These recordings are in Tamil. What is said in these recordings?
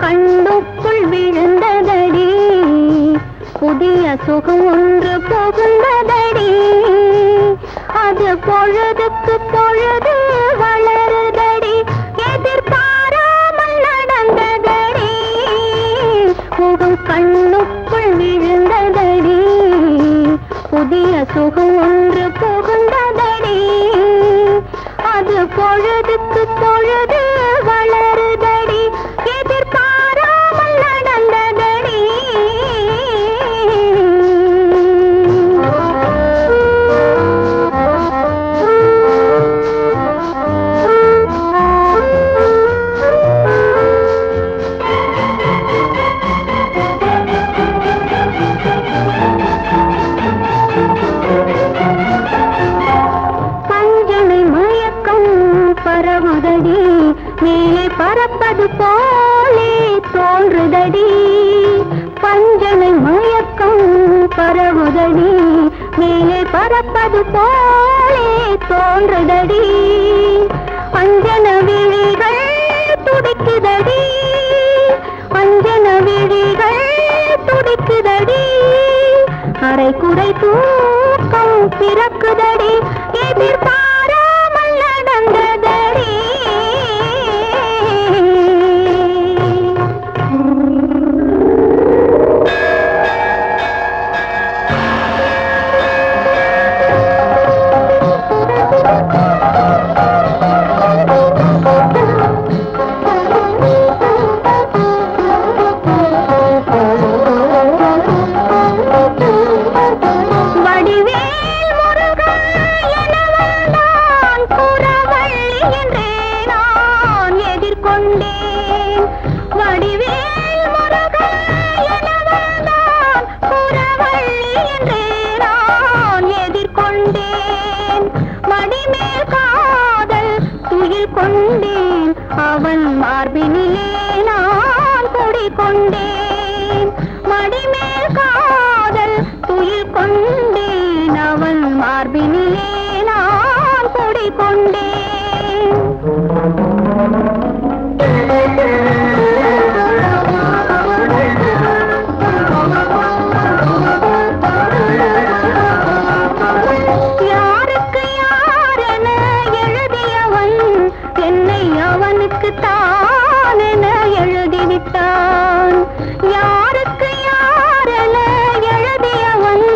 கண்ணுக்குள் விழுந்ததடி, புதிய சுகம் ஒன்று புகுந்ததடி. அது பொழுதுக்கு பொழுது வளருதடி, எதிர்பாராமல் நடந்ததடி. முகம் கண்ணுக்குள் விழுந்ததடி, புதிய சுகம் ஒன்று புகுந்ததடி. அது பொழுதுக்கு பொழுது வளருதடி, எதிர்பாராமல் நடந்ததடி. பரவுதடி, மேலே பறப்பது போலே தோன்றுதடி. பஞ்சனை மயக்கம் பரவுதடி, மேலே பறப்பது போலே தோன்றுதடி. அஞ்சன விழிகள் துடிக்குதடி, அஞ்சன விழிகள் துடிக்குதடி. அரை குறை தூக்கம் பிறக்குதடி, எதிர்பாராமல் நடந்ததடி. அவன் மார்பினிலே நான் குடிகொண்டேன், மடிமேல் காதல் துயில் கொண்டேன். அவன் மார்பினிலே நான் குடிகொண்டேன். யாருக்கு யாரென எழுதியவன் என்னை அவனுக்கு தானென எழுதிவிட்டான். யாருக்கு யாரென எழுதியவன்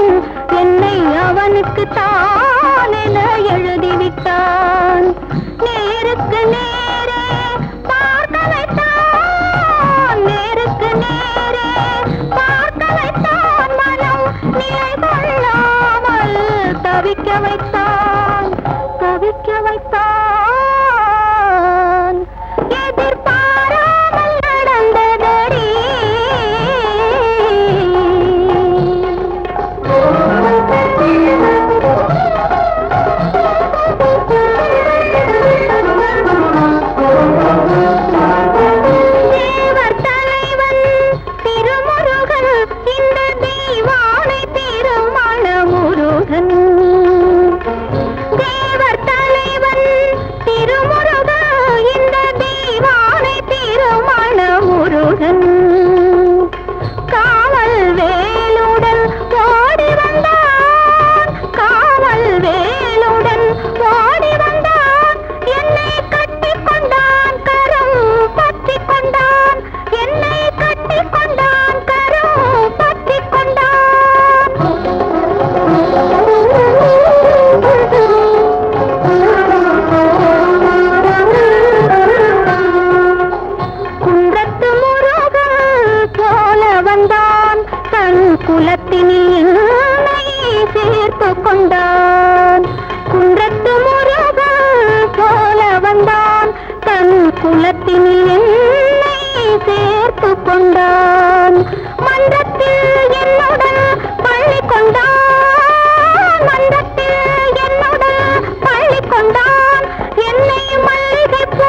என்னை அவனுக்கு தானென எழுதிவிட்டான். நேருக்கு நேரே பார்க்க வைத்தான், நேருக்கு நேரே பார்க்க வைத்தான். மனம் நிலை கொள்ளாமல் தவிக்க வைத்தான், தவிக்க வைத்தான். எதிர்பாராமல் நடந்ததடி. தேவர் தலைவன் திருமுருகன், இந்த தெய்வானை திருமண முருகன். தேவர் தலைவன் திருமுருகன், இந்த தெய்வானை திருமண முருகன். காவல் வேலுடன் ஓடி வந்தான், காவல் வேலுடன் ஓடி வந்தான். என்னை கட்டி கொண்டான், கரம் பற்றி கொண்டான். என்னை கட்டி கொண்டான், கரம் பற்றி கொண்டான். குன்றத்து முருகன் போல வந்தான், தன் குலத்தினில் என்னை சேர்த்து கொண்டான். குன்றத்து முருகன் போல வந்தான், தன் குலத்தினில் என்னை சேர்த்து கொண்டான். மன்றத்தில் என்னுடன் பள்ளி கொண்டான், மன்றத்தில் என்னுடன் பள்ளி கொண்டான். என்னை மல்லிகை பூ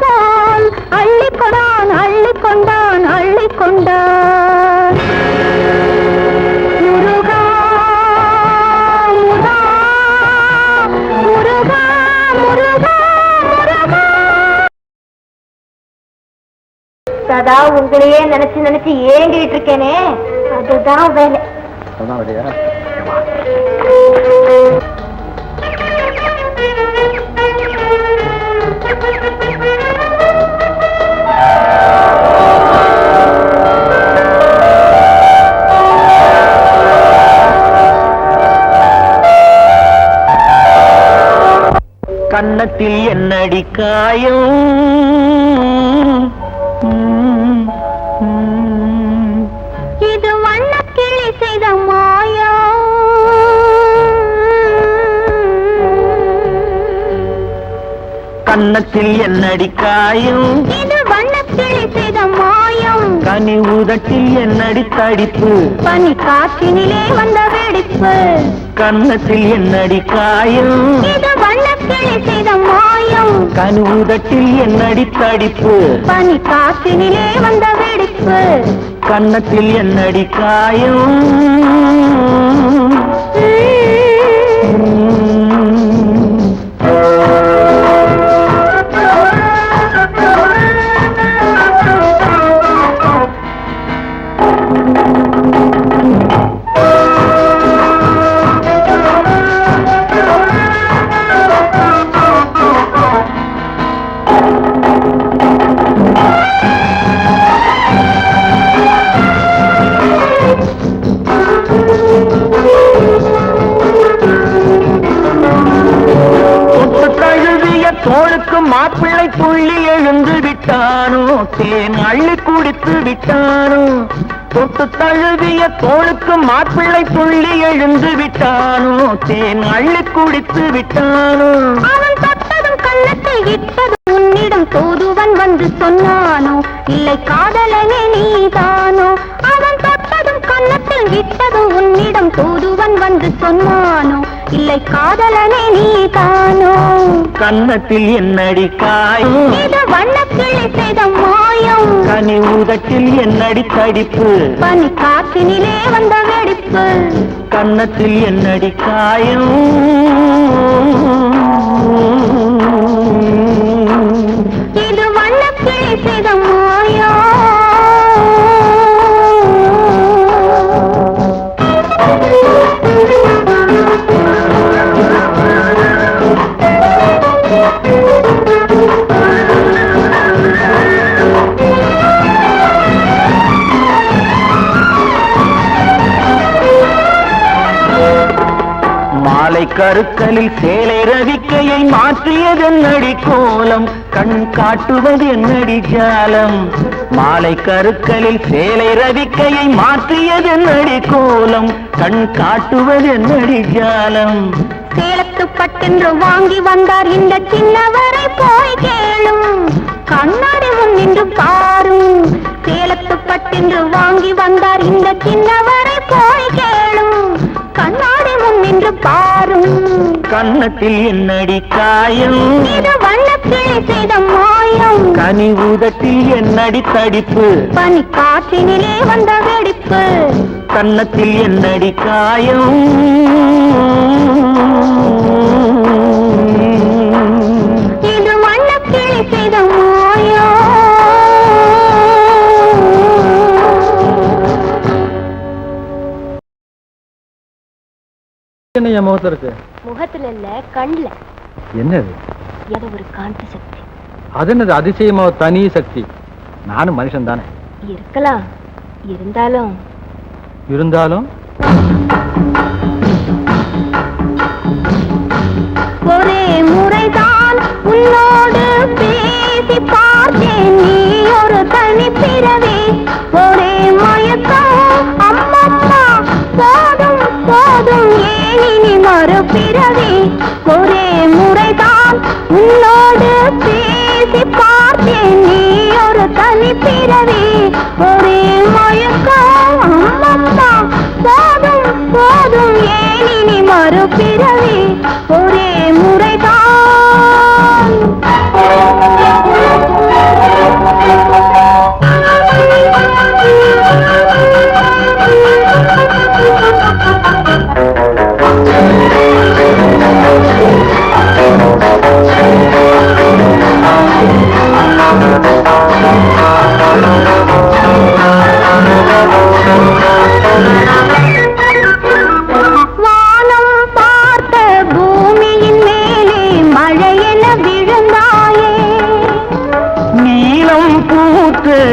போல் அள்ளிக்கொண்டான், அள்ளிக்கொண்டான், அள்ளிக்கொண்டான். முருகா முருகா முருகா முருகா முருகா. சதா உங்களையே நினைச்சு நினைச்சு ஏங்கிட்டு இருக்கேனே, அதுதான் வேலை. கன்னத்தில் என்னடி காயம், இது வண்ணக்கிளி செய்த மாயம். கன்னத்தில் என்னடி காயம், இது வண்ணக்கிளி செய்த மாயம். கனி உதட்டில் என்னடி தடிப்பு, பனி காற்றினிலே வந்த வெடிப்பு. கன்னத்தில் என்னடி காயம், இது வண்ணக்கிளி செய்த மாயம். கனி உதட்டில் என்னடி தடிப்பு, பனி காற்றினிலே வந்த வெடிப்பு. கன்னத்தில் என்னடி காயம். தோளுக்கு மாப்பிள்ளை துள்ளி எழுந்து விட்டானோ, தேன் அள்ளி குடித்து விட்டானோ. தொட்டு தழுவிய தோளுக்கு மாப்பிள்ளை துள்ளி எழுந்து விட்டானோ, தேன் அள்ளி குடித்து விட்டானோ. அவன் தொட்டதும் கண்ணத்தை இட்டதும் உன்னிடம் தூதுவன் வந்து சொன்னானோ, இல்லை காதலனே நீதானோ. அவன் தொட்டதும் கண்ணத்தில் இட்டதும் உன்னிடம் தூதுவன் வந்து சொன்னானோ, இல்லை காதலனே நீதானோ. கன்னத்தில் என்னடி காயம், இது வண்ணக்கிளி செய்த மாயம். கனி உதட்டில் என்னடி தடிப்பு, பனி காற்றினிலே வந்த வெடிப்பு. கன்னத்தில் என்னடி காயம். இது வண்ணக்கிளி செய்த மாயம். மாலை கருக்கலில் சேலை ரவிக்கையை மாற்றியது என்னடி கோலம், கண் காட்டுவது என்னடி ஜாலம். மாலை கருக்கலில் சேலை ரவிக்கையை மாற்றியது என்னடி கோலம், கண் காட்டுவது என்னடி ஜாலம். சேலத்து பட்டென்று வாங்கி வந்தார் இந்த சின்னவரை போய் கேளும், கண்ணாடி முன் நின்று பாரும். சேலத்து பட்டென்று வாங்கி வந்தார் இந்த சின்னவரை போய் கேளும், கண்ணாடி முன் நின்று பாரும். கன்னத்தில் என்னடி காயம், இது வண்ணக்கிளி செய்த மாயம். கனி உதட்டில் என்னடி தடிப்பு, பனி காற்றினிலே வந்த வெடிப்பு. கன்னத்தில் என்னடி காயம். இது வண்ணக்கிளி செய்த மாயம். என்ன என் முகத்துல இருக்கு? முகத்துல இல்ல, கண்ல. என்னது? ஏதோ ஒரு காந்த சக்தி. அது என்னது அதிசயமா தனி சக்தி? நானும் மனுஷன் தானே. இருக்கலாம், இருந்தாலும் இருந்தாலும் ஒரே முறைதான் உன்னோடு பேசி பார்த்தேன், நீ ஒரு தனி பிறவி. ஒரே மயக்கம் அம்மம்மா, போதும் போதும் ஏன் இனி மறுபிறவி. ஒரே முறைதான் உன்னோடு பேசி பார்த்தேன், நீ ஒரு தனி பிறவி. ஒரே மயக்கம் அம்மம்மா, போதும் போதும் ஏன் இனி மறுபிறவி. ஒரே முறைதான்.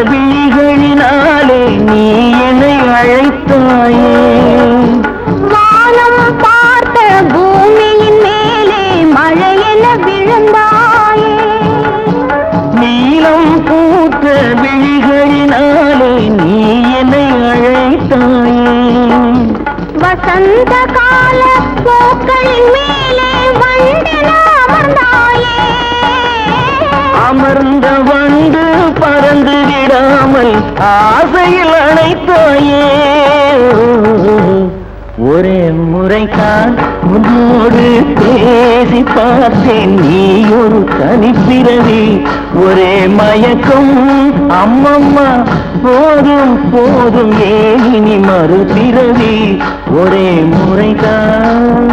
விழிகளினாலே நீ என்னை அழைத்தாயே. வானம் பார்த்த பூமியின் மேலே மழையென விழுந்தாயே. நீலம் பூத்த விழிகளினாலே நீ என்னை அழைத்தாயே. வசந்த கால பூக்களின் மேலே வண்டென அமர்ந்தாயே. அமர்ந்த வந்து பறந்து விடாமல் ஆசையில் அணைத்தாயே. ஒரே முறைதான் உன்னோடு பேசி பார்த்தேன், நீ ஒரு தனிப்பிறவி. ஒரே மயக்கம் அம்மம்மா, போதும் போதும் ஏனி மறுபிறவி. ஒரே முறைதான்.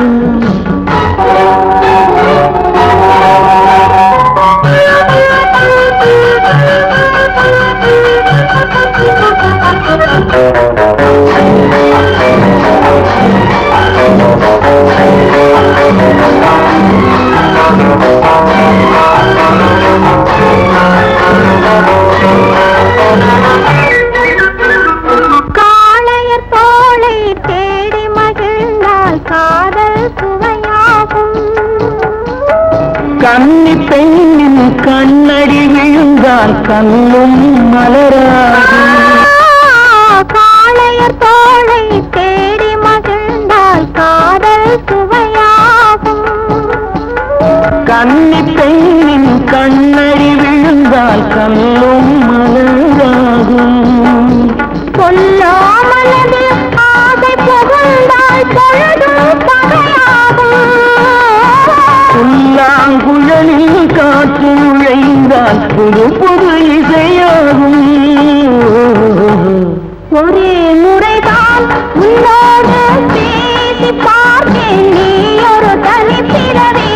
காளையர் தோளை தேடி மகிழ்ந்தால் காதல் சுவையாகும். கன்னி பெண்ணின் கண்ணடி விழுந்தால் கண்ணும் மலராகும். காளையர் தோளை தேடி மகிழ்ந்தால் காதல் சுவையாகும். கன்னி பெண்ணின் கண்ணடி விழுந்தால் கண்ணும் மலராகும். கொல்லாமலது ஆசை புகுந்தால் பொழுதும் பகையாகும். புல்லாங்குழலில் காற்று நுழைந்தால் புது புது இசையாகும். ஒரே முறைதான் உன்னோடு பேசி பார்த்தேன், நீ ஒரு தனிப்பிறவி.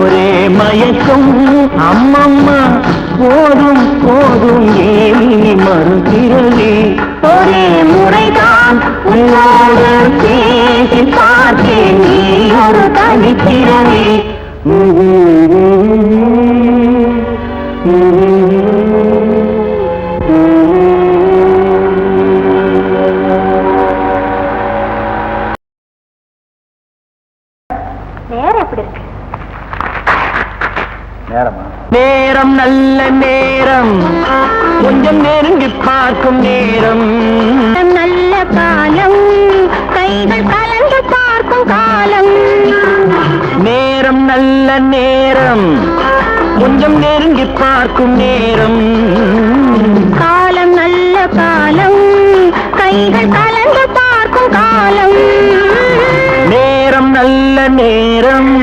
ஒரே மயக்கம் அம்மம்மா, போதும் போதும் ஏனி மறுபிறவி. ஒரே முறைதான் உன்னோடு பேசி பார்த்தேன், நீ ஒரு தனிப்பிறவி. நேரம் எப்படி இருக்கு? நேரம் நல்ல நேரம், கொஞ்சம் நெருங்கி பார்க்கும் நேரம். நல்ல காலம், கைகள் கலந்து பார்க்கும் காலம். நேரம் நல்ல நேரம், கொஞ்சம் நெருங்கி பார்க்கும் நேரம். காலம் நல்ல காலம், கைகள் கலந்து பார்க்கும் காலம். நேரம் நல்ல நேரம்.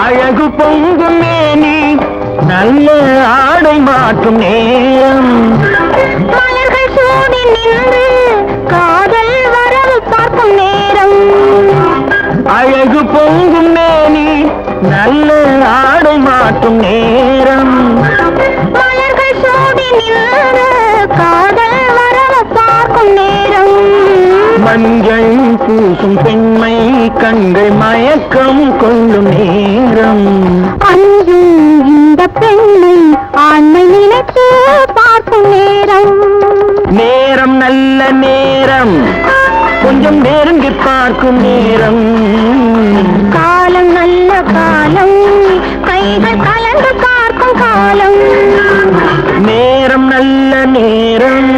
அழகு பொங்கும் மேனி, நல்ல ஆடை மாற்றும் நேரம். மலர்கள் சூடி நின்று காதல் வரவு பார்க்கும் நேரம். அழகு பொங்கும் மேனி, நல்ல ஆடை மாற்றும் நேரம். மலர்கள் சூடி நின்று காதல் வரவு பார்க்கும் நேரம். மஞ்சள் பூசும் பெண்மை கண்கள் மயக்கம் கொள்ளும் நேரம். அஞ்சும் இந்த பெண்ணை ஆண்மை நினைத்து பார்க்கும் நேரம். நேரம் நல்ல நேரம், கொஞ்சம் நெருங்கி பார்க்கும் நேரம். காலம் நல்ல காலம், கைகள் கலந்து பார்க்கும் காலம். நேரம் நல்ல நேரம்.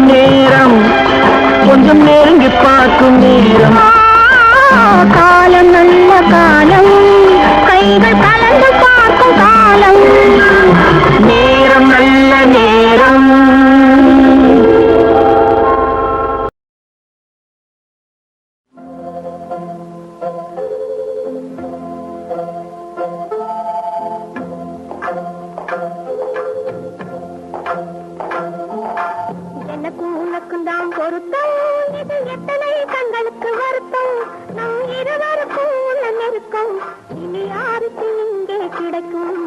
நேரம் கொஞ்சம் நெருங்கி பார்க்கும் நேரம் காலம் நல்ல காலம் கைகள் கலந்து பார்க்கும் காலம் நேரம் நல்ல நேரம் எனக்கும் உனக்கும் தான் பொருத்தம் இது எத்தனை கண்களுக்கு வருத்தம் நம் இருவருக்கும் உள்ள நெருக்கம் இனி யாருக்கு இங்கே கிடைக்கும்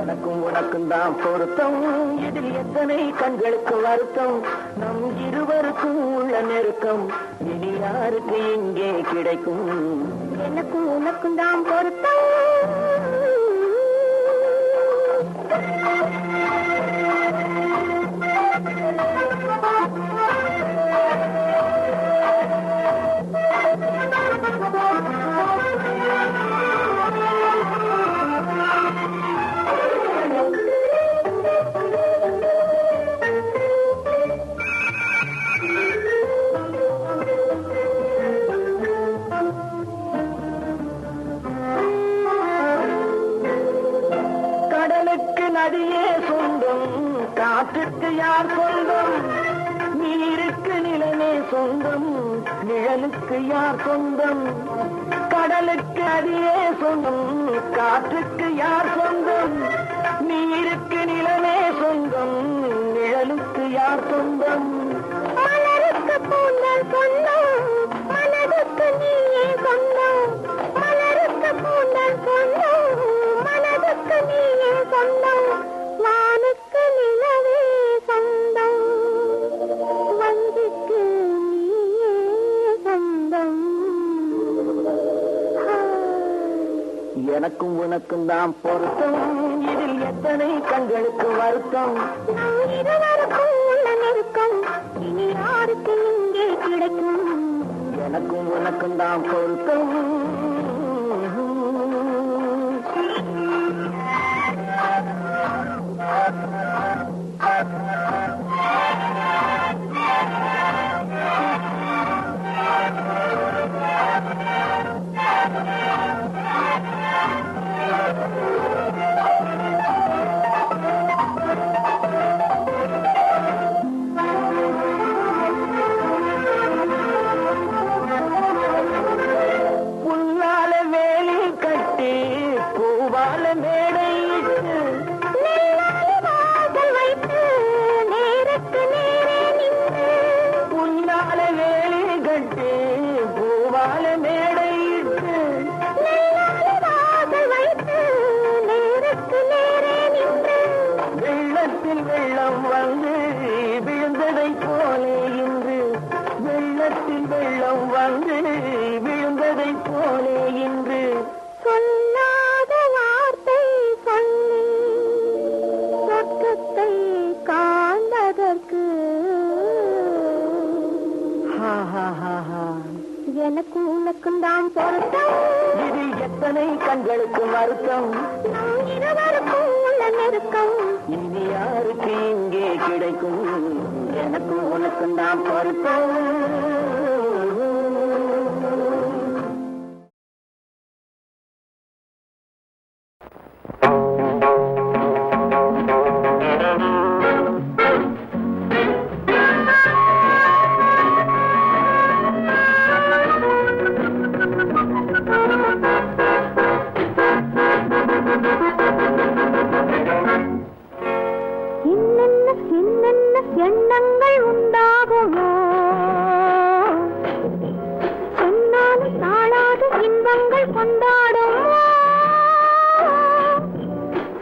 எனக்கும் உனக்கும் தான் பொருத்தம் இதில் எத்தனை கண்களுக்கு வருத்தம் நம் இருவருக்கும் உள்ள நெருக்கம் இனி யாருக்கு இங்கே கிடைக்கும் எனக்கும் உனக்கும் தான் பொருத்தம் கடலுக்கு நதியே சொந்தம் காற்றுக்கு யார் சொந்தம் நீருக்கு நிலமே சொந்தம் நிழலுக்கு யார் சொந்தம் கடலுக்கு நதியே சொந்தம் காற்றுக்கு யார் சொந்தம் நீருக்கு நிலமே சொந்தம் நிழலுக்கு யார் சொந்தம் மலருக்கு பூந்தல் சொந்தம் மனதுக்கு நீயே சொந்தம் மலருக்கு பூந்தல் சொந்தம் மனதுக்கு நீயே சொந்தம் வானுக்கு நிலவே சொந்தம் வஞ்சிக்கு நீயே சொந்தம் எனக்கும் உனக்கும் தான் பொருத்தம் இதில் எத்தனை கண்களுக்கு வருத்தம் நம் இருவருக்கும் உள்ள நெருக்கம் இனி யாருக்கு இங்கே கிடைக்கும் எனக்கும் உனக்கும் தான் பொருத்தம் புல்லால வேலி கட்டி பூவால மேடையிட்டு வாசல் வைத்து நேருக்கு நேரே நின்று புல்லால வேலி கட்டி பூவால மேடையிட்டு வாசல் வைத்து நேருக்கு நேரே நின்று வெள்ளத்தில் வெள்ளம் வந்து விழுந்ததை போலே இன்று வெள்ளத்தில் வெள்ளம் வந்து விழுந்ததை போலே இன்று சொல்லாத வார்த்தை சொல்லி சொர்க்கத்தை காண்பதற்கு ஹா, ஹா, ஹா, ஹா. எனக்கும் உனக்கும் தான் பொருத்தம் இது எத்தனை கண்களுக்கு வருத்தம் நம் இருவருக்கும் உள்ள நெருக்கம் இனி யாருக்கு இங்கே கிடைக்கும் எனக்கும் உனக்கும் தான் பொருத்தம் என்னென்ன எண்ணங்கள் உண்டாகுமோ சொன்னாலும் தாழாது இன்பங்கள் கொண்டாடுமோ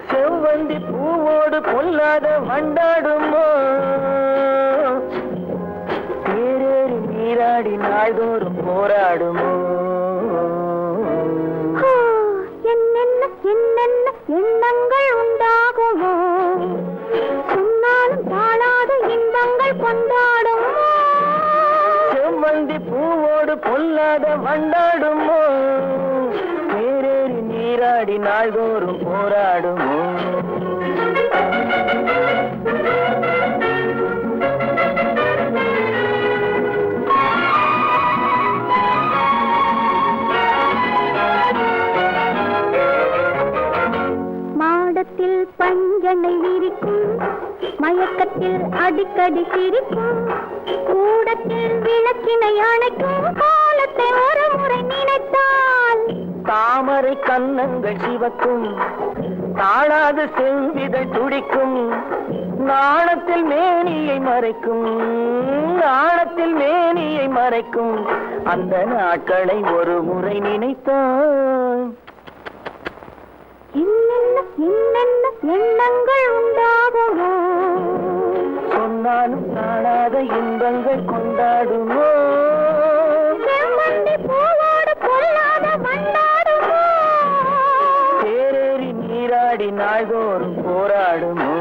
செவ்வந்தி பூவோடு பொல்லாத வண்டாடுமோ தேரேறி நீராடி நாள்தோறும் போராடுமோ என்னென்ன எண்ணங்கள் உண்டாகுமோ சொன்னாலும் தாழாது இன்பங்கள் கொண்டாடுமோ செவ்வந்தி பூவோடு பொல்லாத வண்டாடுமோ தேரேறி நீராடி நாள்தோறும் போராடுமோ மயக்கத்தில் அடிக்கடி சிரிக்கும், கூடத்தில் விளக்கினை அணைக்கும் காலத்தை ஒரு முறை நினைத்தால் தாமரை கன்னங்கள் சிவக்கும், தாழாத செவ்விதழ் துடிக்கும், நாணத்தில் மேனியை மறைக்கும், நாணத்தில் மேனியை மறைக்கும், அந்த நாட்களை ஒரு முறை நினைத்தான் என்னென்ன என்னென்ன எண்ணங்கள் உண்டாகுமோ, சொன்னாலும் காணாத இன்பங்கள் கொண்டாடுமோ, செவ்வந்தி பூவோடு கொள்ளாத வண்டாடுமோ, தேரேறி நீராடி நாள்தோறும் போராடுமோ.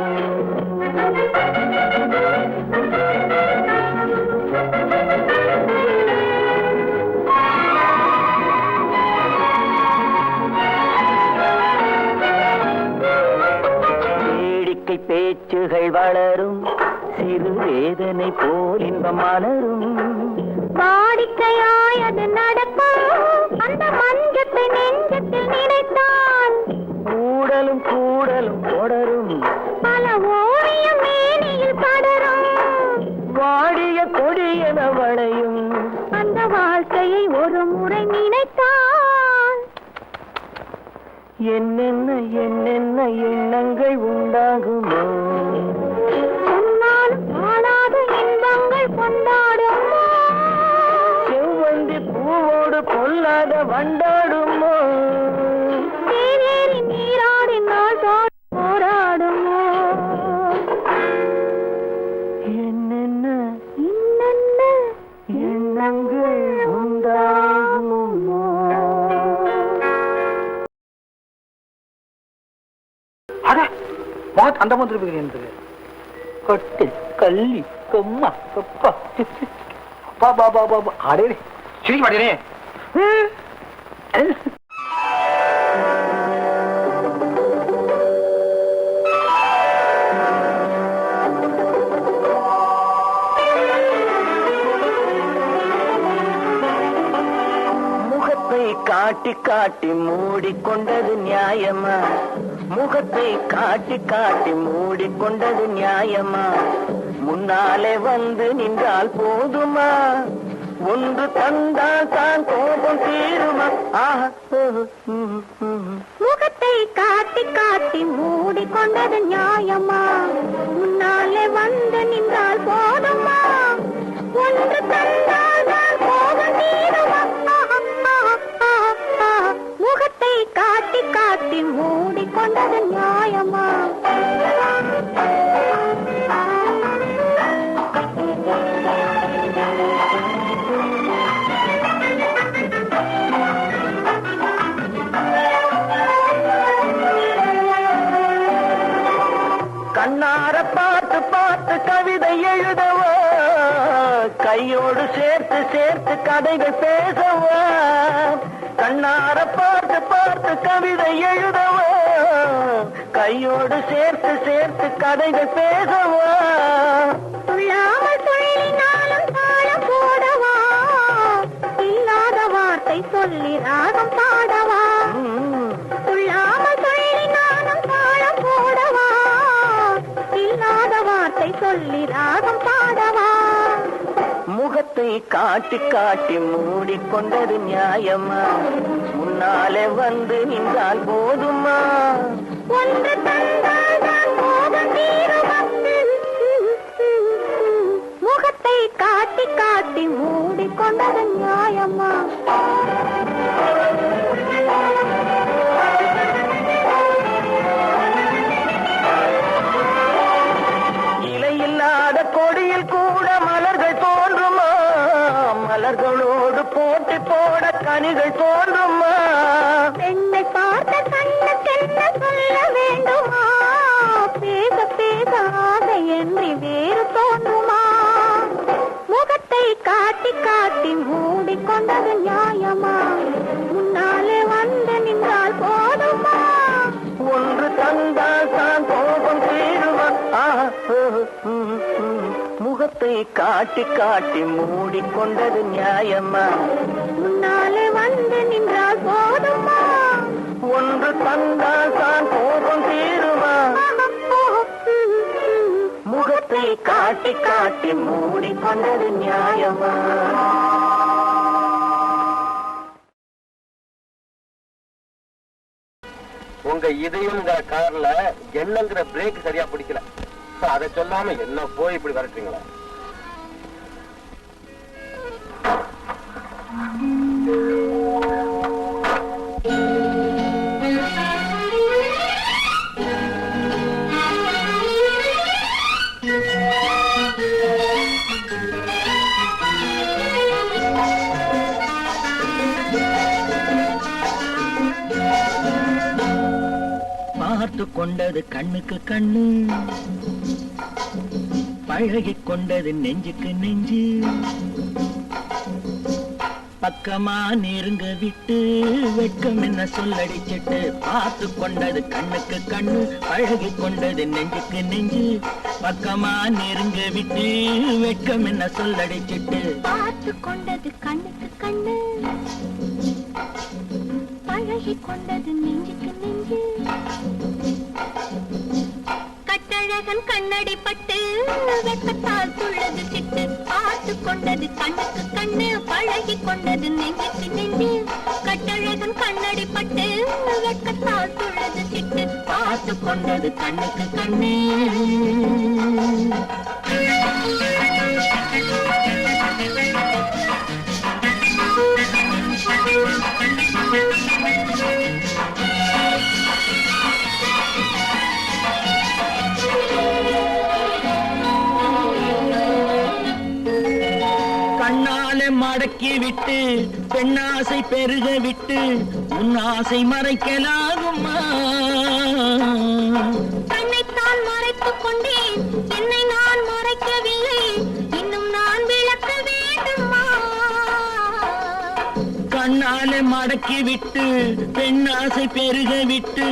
வேடிக்கை பேச்சுகள் வளரும், சிறு வேதனை போல் இன்பம் மலரும், வாடிக்கையாயது நடக்கும், அந்த மஞ்சத்தை நெஞ்சத்தில் நினைத்தான் கூடலும் கூடலும் தொடரும், பல ஓவியம் மேனியில் படரும், வாடிய கொடியென வளையும், அந்த வாழ்க்கையை ஒரு முறை நினைத்தான் என்னென்ன என்னென்ன எண்ணங்கள் உண்டாகுமோ, சொன்னாலும் காணாத இன்பங்கள் கொண்டாடுமோ, செவ்வந்தி பூவோடு பொல்லாத வண்டாடுமோ, தேவேறி நீராடி நாள்தோறும் போராடுமோ, என்னென்ன என்னென்ன எண்ணங்கள் உண்டாகுமோ. அந்த மாதிரி கட்டு கள்ளி கம்மா கப்பா பா பா பா பா அடே சிரி மாட்டேனே. முகத்தை காட்டி காட்டி மூடிக்கொண்டது நியாயமா, முகத்தை காட்டி காட்டி மூடிக்கொண்டது நியாயமா, முன்னாலே வந்து நின்றால் போதுமா, ஒன்று தந்தால் தான் கோபம் தீருமா. முகத்தை காட்டி காட்டி மூடிக்கொண்டது நியாயமா, முன்னாலே வந்து நின்றால் போதுமா, ஒன்று தந்தால் தான் கோபம் தீருமா. முகத்தை காட்டி காட்டி மூடிக்கொண்டது நியாயமா. கண்ணார பார்த்து பார்த்து கவிதை எழுதவோ, கையோடு சேர்த்து சேர்த்து கதைகள் பேசவோ, கண்ணார பார்த்து பார்த்து கவிதை எழுதவோ, கையோடு சேர்த்து சேர்த்து கதைகள் பேசவோ, துள்ளாமல் துள்ளினாலும் தாளம் போடவா, இல்லாத வார்த்தை சொல்லி ராகம் பாடவா, துள்ளாமல் துள்ளினாலும் தாளம் போடவா, இல்லாத வார்த்தை சொல்லி ராகம் பாடவா. முகத்தை காட்டி காட்டி மூடிக்கொண்டது நியாயமா, முன்னாலே வந்து நின்றால் போதுமா, ஒன்று தந்தால் தான் கோபம் தீருமா. முகத்தை காட்டி காட்டி மூடிக்கொண்டது நியாயமா. இலையில்லாத கொடியில் கூட மலர்கள் தோன்றுமா, மலர்களோடு போட்டி போட கனிகள் தோன்றுமா, பெண்ணை பார்த்த கண்ணுக்கென்ன சொல்ல வேண்டுமா, பேச பேச ஆசையின்றி வேறு தோன்றுமா. முகத்தை காட்டி காட்டி மூடிக்கொண்டது நியாயமா, முன்னாலே வந்து நின்றால் போதுமா, ஒன்று தந்தால் தான் கோபம் தீருமா. முகத்தை காட்டி காட்டி மூடிக்கொண்டது நியாயமா, முன்னாலே வந்து நின்றால் போதுமா, ஒன்று தந்தால் தான் கோபம் தீருமா. முகத்தை காட்டி காட்டி மூடிக்கொண்டது நியாயமா? உங்க இதயம்ங்கிற கார்ல என்னங்கிற பிரேக் சரியா பிடிக்கல. அதை சொல்லாம என்ன போய் இப்படி வரட்டுங்களா? பார்த்து கொண்டது கண்ணுக்கு கண்ணு, பழகி கொண்டது நெஞ்சுக்கு நெஞ்சு, பக்கமா நெருங்க விட்டு வெட்கம் என்ன சொல்லடிச்சிட்டு. பார்த்து கொண்டது கண்ணுக்கு கண்ணு, பழகி கொண்டது நெஞ்சுக்கு நெஞ்சு, பக்கமா நெருங்க விட்டு வெட்கம் என்ன சொல்லடிச்சிட்டு. பார்த்து கொண்டது கண்ணுக்கு கண்ணு, பழகி கொண்டது நெஞ்சுக்கு நெஞ்சு, கட்டழகன் கண்ணடி பட்டு வெட்டத்தால் துள்ளது சிட்டு. பார்த்து கொண்டது கண்ணுக்கு கண்ணு, பழகி கொண்டது நெஞ்சுக்கு நெஞ்சு, கட்டழகன் கண்ணடி பட்டு வெட்டத்தால் துள்ளது சிட்டு. பார்த்து கொண்டது கண்ணுக்கு கண்ணு. கண்ணால மடக்கி விட்டு பெண்ணாசை பெருக விட்டு உன் ஆசை மறைக்கலாகுமா? கண்ணைத்தான் மறைத்துக் கொண்டேன், என்னை நான் மறைக்கவில்லை, இன்னும் நான் விளக்க வேண்டுமா? கண்ணால மடக்கி விட்டு பெண்ணாசை பெருக விட்டு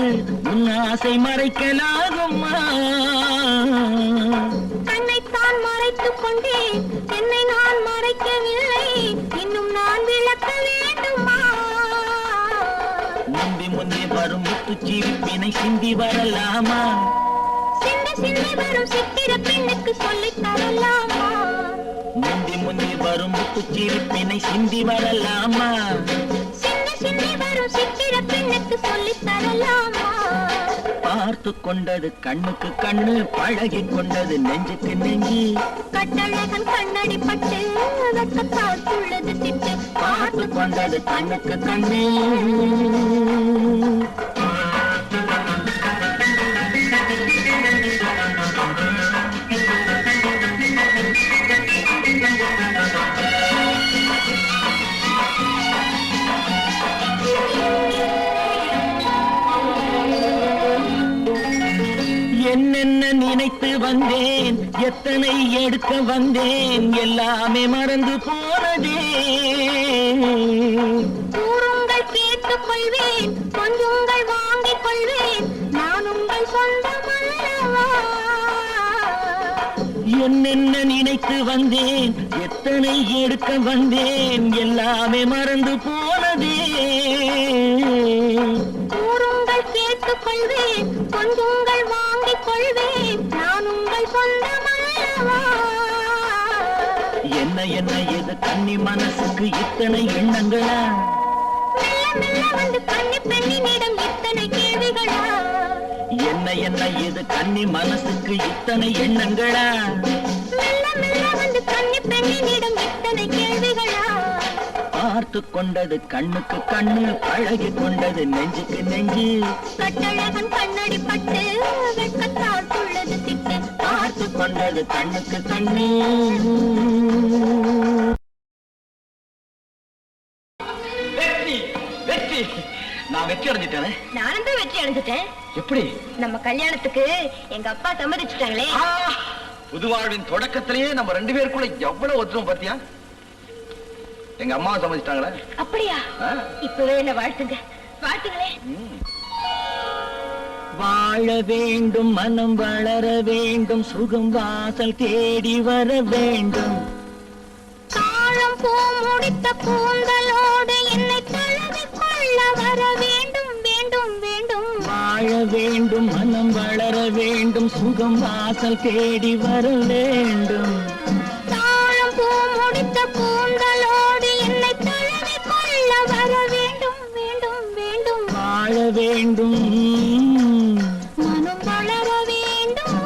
உன் ஆசை மறைக்கலாகுமா? கண்ணைத்தான் மறைத்துக் கொண்டேன், என்னை நான் மறைக்கவில்லை, இன்னும் நான் விளக்க வேண்டுமா? முந்தி முந்தி வரும் முத்துச்சிரிப்பினை சிந்தி வரலாமா? சிந்தி சிந்தி வரும் சித்திர பெண்ணுக்கு சொல்லித் தரலாமா? முந்தி முந்தி வரும் முத்துச்சிரிப்பினை சிந்தி வரலாமா? சிந்தி சிந்தி வரும் சித்திர பெண்ணுக்கு சொல்லித் தரலாமா? பார்த்து கொண்டது கண்ணுக்கு கண்ணு, பழகி கொண்டது நெஞ்சுக்கு நெஞ்சு, கட்டழகன் கண்ணடி பட்டு வெட்டத்தால் துள்ளது சிட்டு. பார்த்து கொண்டது கண்ணுக்கு கண்ணு. என்னென்ன நினைத்து வந்தேன், எத்தனை எடுக்க வந்தேன், எல்லாமே மறந்து போனதே. கூறுங்கள் கேட்டுக் கொள்வேன், கொஞ்சுங்கள் வாங்கிக் கொள்வேன், நான் உங்கள் சொந்தமல்லவா? என்னென்ன நினைத்து வந்தேன், எத்தனை எடுக்க வந்தேன், எல்லாமே மறந்து போனதே. கூறுங்கள் கேட்டுக் கொள்வேன், கொஞ்சுங்கள் வாங்கிக் கொள்வேன், நான் உங்கள் சொந்தமல்லவா? என்ன என்ன இது கன்னி மனசுக்கு இத்தனை எண்ணங்களா? மெல்ல மெல்ல வந்து கன்னி பெண்ணினிடம் இத்தனை கேள்விகளா? என்ன என்ன இது கன்னி மனசுக்கு இத்தனை எண்ணங்களா? மெல்ல மெல்ல வந்து கன்னி பெண்ணினிடம் இத்தனை கேள்விகளா? பார்த்து கொண்டது கண்ணுக்கு கண்ணு, பழகி கொண்டது நெஞ்சுக்கு நெஞ்சு, கட்டழகன் கண்ணடி பட்டு வெட்கத்தால் துள்ளது சிட்டு. பார்த்து கொண்டது கண்ணுக்கு கண்ணு. வெற்றி வெற்றி, நான் வெற்றி அடைஞ்சிட்டேன். நானும் தான் வெற்றி அடைஞ்சிட்டேன். எப்படி? நம்ம கல்யாணத்துக்கு எங்க அப்பா சம்மதிச்சுட்டாங்களே. புது வாழ்வின் தொடக்கத்திலேயே நம்ம 2 பேருக்குள்ள எவ்வளவு ஒத்துமை பத்தியா? எங்க அம்மா சமைச்சிட்டாங்களே. அப்படியா? இப்பவே என்ன வாழ்த்துங்க, வாழ்த்துங்களே. வாழ வேண்டும், மனம் வளர வேண்டும், சுகம் வாசல் தேடி வர வேண்டும். காலம் பூ முடித்த கூந்தலோடு என்னை தழுவி கொள்ள வர வேண்டும் வேண்டும் வேண்டும். வாழ வேண்டும், மனம் வளர வேண்டும், சுகம் வாசல் தேடி வர வேண்டும். தாழம் பூ முடித்த கூந்தலோடு என்னை தழுவி கொள்ள வர வேண்டும், வேண்டும், வேண்டும். வாழ வேண்டும், மனம் வளர வேண்டும்.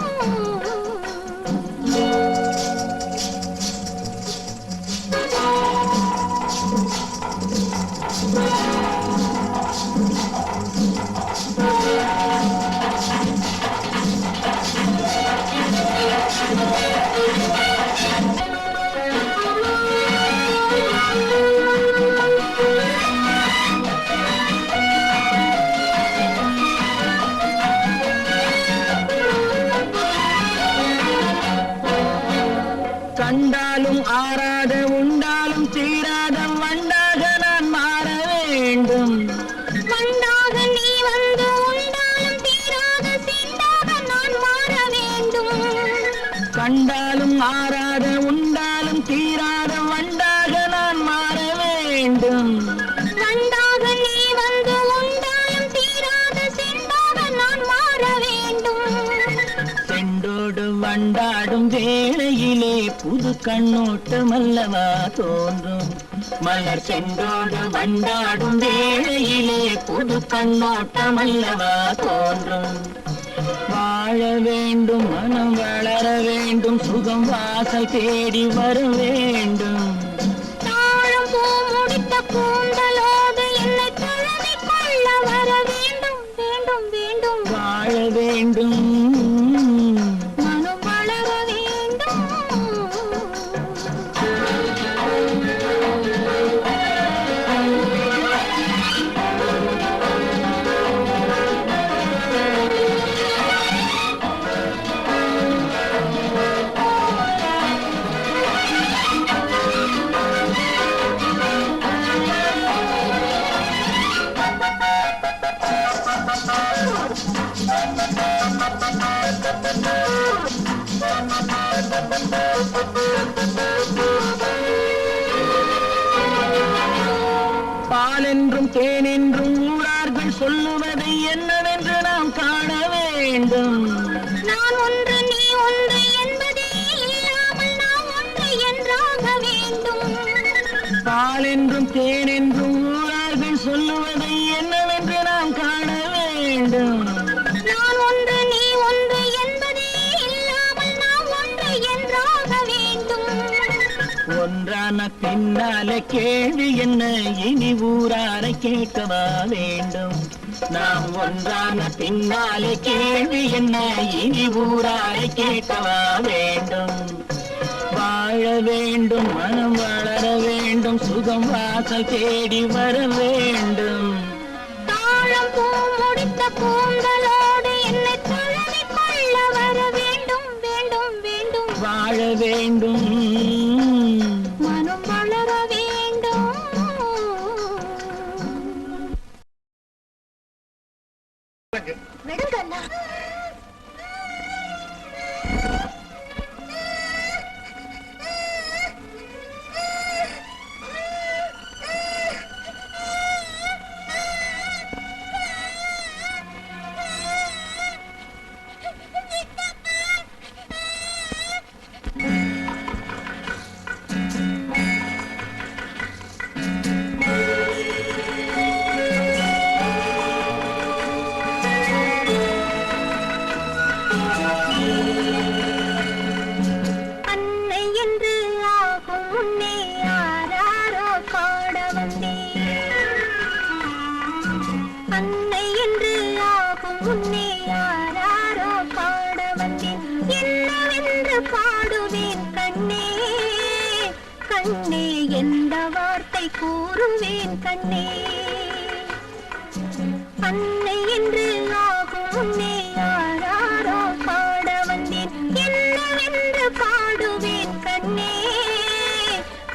கண்டாலும் ஆறாத உண்டாலும் தீராத வண்டாக நான் மாற வேண்டும். வண்டாக நீ வந்து உண்டாலும் தீராத சிந்தாக நான் மாற வேண்டும். கண்டாலும் ஆறாத உண்டாலும் தீராத வண்டாக நான் மாற வேண்டும். வண்டாக நீ வந்து உண்டாலும் தீராத சிந்தாக நான் மாற வேண்டும். செண்டோடு வண்டாடும் வேளையிலே புது கண்ணோட்டம் அல்லவா தோன்றும். மலர் செண்டோடு வண்டாடும் வேளையிலே புது கண்ணோட்டம் அல்லவா தோன்றும். வாழ வேண்டும், மனம் வளர வேண்டும், சுகம் வாசல் தேடி வர வேண்டும். தாழம் பூ முடித்த கூந்தலோடு என்னை தழுவி கொள்ள வர வேண்டும், வேண்டும், வேண்டும். வாழ வேண்டும், மனம் வளர வேண்டும். பாலென்றும் தேனென்றும் ஊரார்கள் சொல்லுவதை என்னவென்று நாம் காண வேண்டும். நான் ஒன்று நீ ஒன்று என்பதே இல்லாமல் நாம் ஒன்று என்றாக வேண்டும். பாலென்றும் தேனென்றும் ஊரார்கள் சொல்லுவதை என்னவென்று நாம் காண வேண்டும். நான் ஒன்று நீ ஒன்று என்பதே இல்லாமல் நாம் ஒன்று என்றாக வேண்டும். ஒன்றான பின்னாலே கேள்வி என்ன, இனி ஊராரை கேட்கவா வேண்டும். நாம் ஒன்றான பின்னாலே கேள்வி என்ன, இனி ஊராரை கேட்கவா வேண்டும். வாழ வேண்டும், மனம் வளர வேண்டும், சுகம் வாசல் தேடி வர வேண்டும். தாழம் பூ முடித்த கூந்தலோடு என்னை தழுவி கொள்ள வர வேண்டும், வேண்டும், வேண்டும். வாழ வேண்டும், மனம் வளர வேண்டும். விடுங்க அண்ணா. அன்னை என்று ஆகும் முன்னே யாராரோ பாட வந்தேன். அன்னை என்று ஆகும் முன்னே யாராரோ பாட வந்தேன். என்னவென்று பாடுவேன் கண்ணே, கண்ணே எந்த வார்த்தை கூறுவேன் கண்ணே. அன்னை என்று ஆகும் முன்னே யாராரோ பாட வந்தேன். என்னவென்று பாடுவேன் கண்ணே,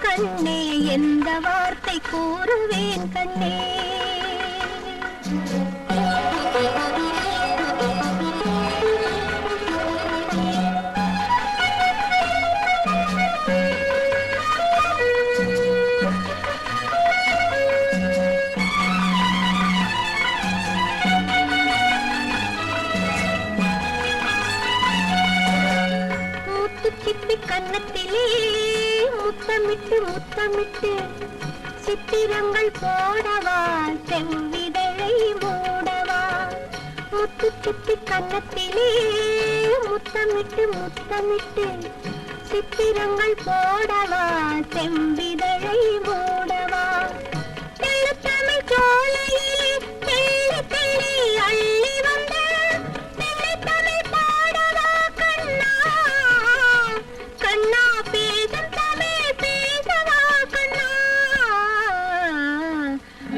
கண்ணே எந்த வார்த்தை கூறுவேன் கண்ணே. முத்து சிப்பி கன்னத்திலே முத்தமிட்டு முத்தமிட்டு சித்திரங்கள் போடவா செவ்விதழை மூடவா முத்து சிப்பி கன்னத்திலே முத்தமிட்டு முத்தமிட்டு சித்திரங்கள் போடவா செவ்விதழை மூடவா தமிழ் சோலையிலே தெள்ளி தெள்ளி அள்ளி வந்த தமிழ் பாடவா கண்ணா கண்ணா பேசும் தமிழ் பேசவா கண்ணா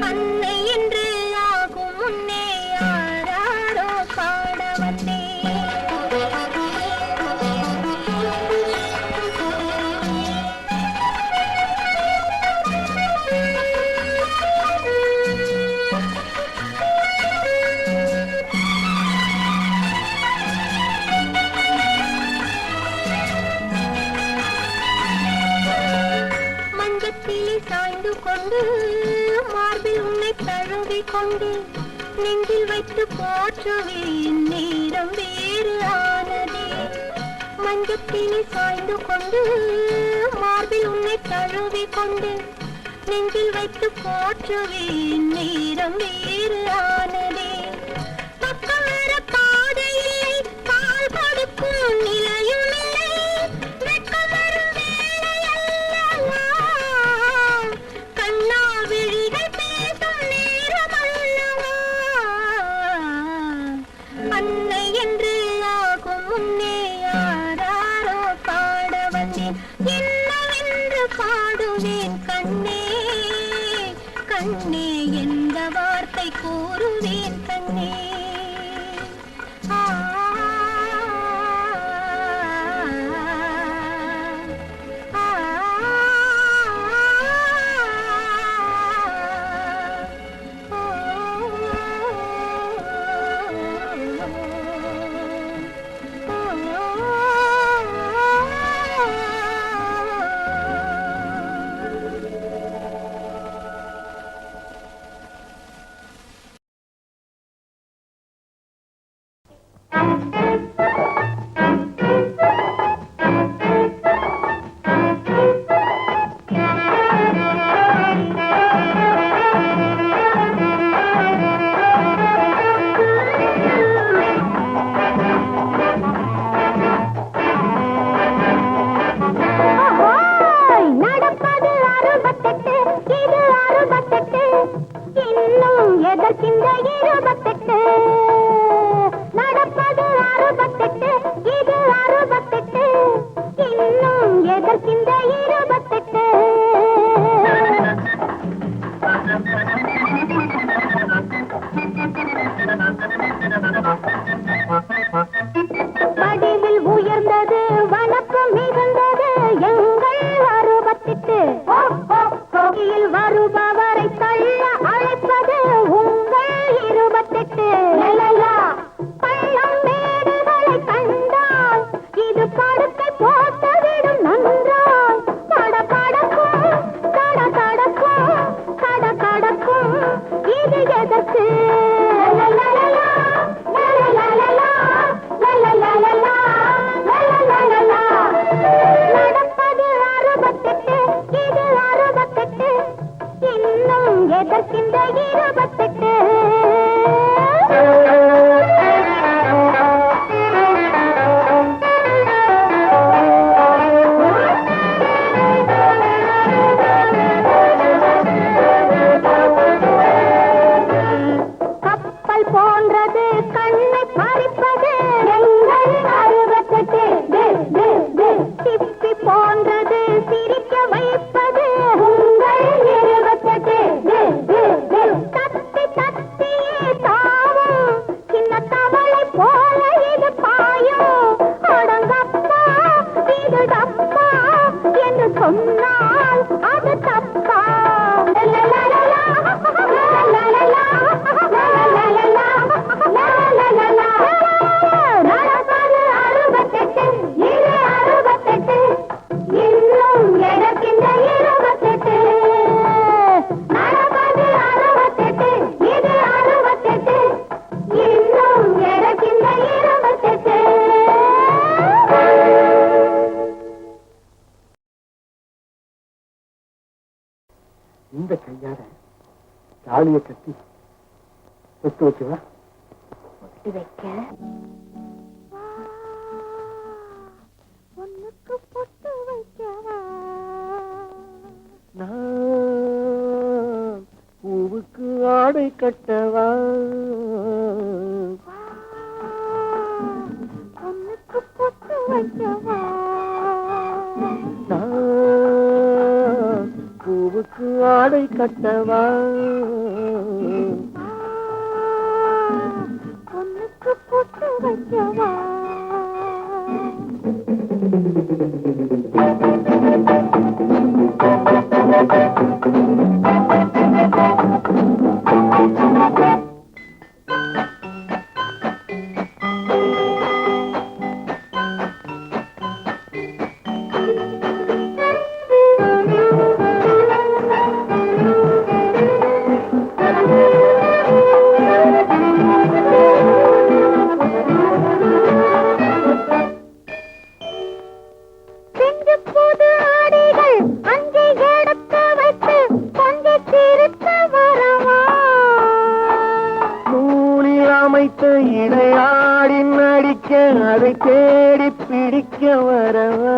அன்னை என்று ஆகும் முன்னே யாராரோ பாட வந்தே சாய்ந்து கொண்டு மார்பில் உன்னை தழுவி கொண்டு நெஞ்சில் வைத்து போற்றுவேன் நேரம் வேறு ஆனதே மஞ்சத்திலே சாய்ந்து கொண்டு மார்பில் உன்னை தழுவி கொண்டு நெஞ்சில் வைத்து போற்றுவேன் நேரம் வேறு ஆனதே பக்கம் வர பாதையில்லை கால் கொடுக்கும் நிலையும் இல்லை வெட்கம் வரும் வேளையல்லவா கண்ணா விழிகள் பேசும் நேரமல்லவா அன்னை என்று ஆகும் முன்னே யாராரோ பாட வந்தேன் என்னவென்று பாடுவேன் கண்ணே கண்ணே எந்த வார்த்தை கூறுவேன் கண்ணே வடிவில் உயர்ந்தது வணக்கம் மிகுந்தது எங்கள் 68 வருபவரை தள்ள அழைப்பது உங்கள் 28 பள்ளம் மேடுகளை கண்டால் இது படுக்கை போட்டுவிடும் நன்றால் கடக்கும் கடக்கும் இது எதற்கு நடப்பது 68 இது 68 இன்னும் எதற்கின்ற 28 கப்பல் போன்றது கண்ணை பறிப்பது எங்கள் 68 சிப்பி போன்றது சிரிக்க வைப்பது உங்கள் 28 தத்தி தத்தியே தாவும் சின்ன தவளை போல இது பாயும் அடங்கப்பா இது டப்பா என்று சொன்னால் அது தப்பா நடப்பது 68 இது 68 இன்னும் எதற்கின்ற 28 நடப்பது 68 இது 68 இன்னும் எதற்கின்ற 28 இந்த கையால தாலியை கட்டி ஒத்து வைக்கவா? ஒட்டி வைக்க பொண்ணுக்கு பொட்டு வைக்கவா? நான் பூவுக்கு ஆடை கட்டவா? பொண்ணுக்கு பொட்டு வைக்கவா? நான் பூவுக்கு ஆடை கட்டவா? பொண்ணுக்கு பொட்டு வைக்கவா? இடையாடி நடிக்க அதை தேடி பிடிக்க வரவா?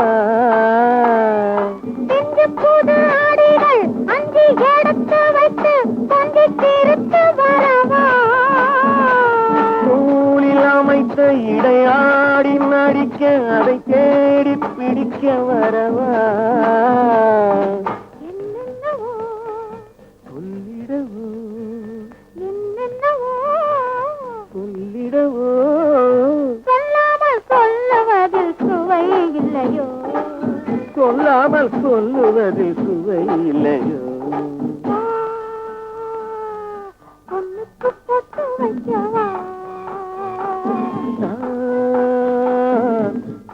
புது ஆடைகள் அஞ்சி எடுத்து வைத்து கொஞ்சி திருத்த வரவா? நூலில் அமைத்த இடையாடி நடிக்க அதை தேடி பிடிக்க வரவா? என்னென்னவோ சொல்லிடவோ என்னென்னவோ சொல்லிடவோ சொல்லாமல் சொல்லுவதில் சுவை இல்லையோ? சொல்லாமல் சொல்லுவதில் சுவை இல்லையோ? பொண்ணுக்கு பொட்டு வைக்கவா?